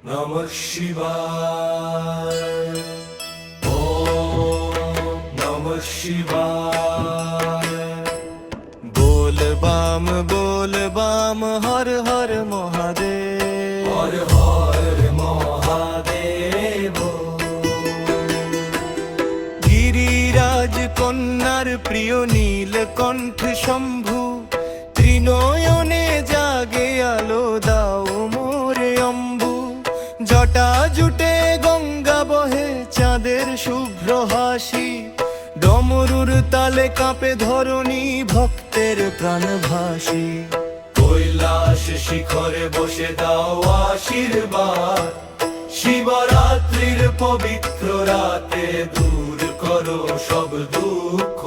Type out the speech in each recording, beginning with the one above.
নমঃ শিবায়। ওম নমঃ শিবায়। बोल बाम हर हर महादेव, হর হর মহাদেব। गिरिराज कन्यार प्रिय नीलकंठ शंभु, त्रिनयने जागे आलो दाओ मोरे अम्बु। जटा जुटे गंगा बहे चाँदेर शुभ्र हासि, डमरुर ताले काँपे धरणी भक्तेर प्राण भासी। কৈলাস শিখরে বসে দাও আশীর্বাদ, শিবরাত্রির পবিত্র রাতে দূর করো সব দুঃখ।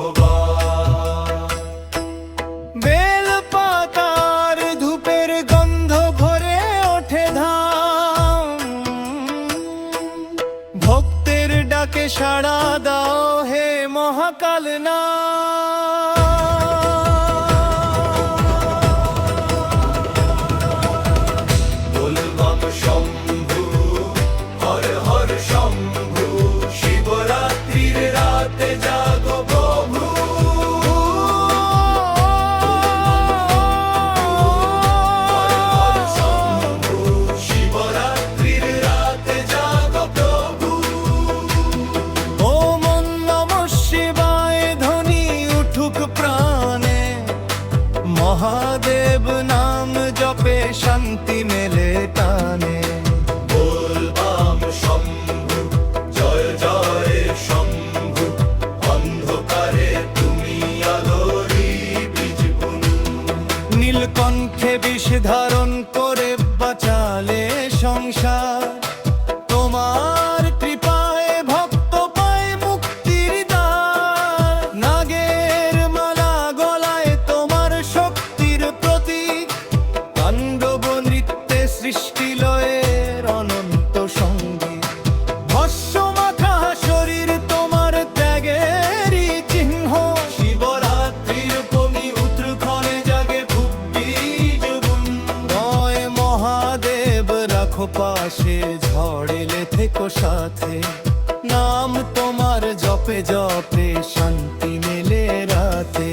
বেল পাতার ধূপের গন্ধ ভরে ওঠে ধাম, ভক্তের ডাকে সাড়া দাও হে মহাকাল না। বলবাম শম্ভু, হর হর শম্ভু, শিবরাত্রির রাতে জাগো প্রভু। হর হর শম্ভু, শিবরাত্রির রাতে জাগো প্রভু। ওম নমঃ শিবায় ধ্বনি উঠুক প্রাণে, মহাদেব নাম জপে শান্তি মেলে টানে। বলবাম শম্ভু, জয় জয় শম্ভু, অন্ধকারে তুমি আলোরি বীজ বুনু। নীলকণ্ঠে বিষ ধারণ করে বাঁচালে সংসার, তোমার কৃপায় ভক্ত পায় মুক্তির দ্বার। নাগের মালা গলায় তোমার শক্তির প্রতীক, তাণ্ডব নৃত্যে সৃষ্টি লয়ের অনন্ত সঙ্গীত। ভস্য মাখা শরীর তোমার ত্যাগেরই চিহ্ন, শিবরাত্রির পবিত্র ক্ষণে জাগে ভুবীজ গুণ। নয় মহাদেব রাখো পাশে, ঝড় এলে থেকো সাথে। নাম তোমার জপে জপে শান্তি মেলে রাতে।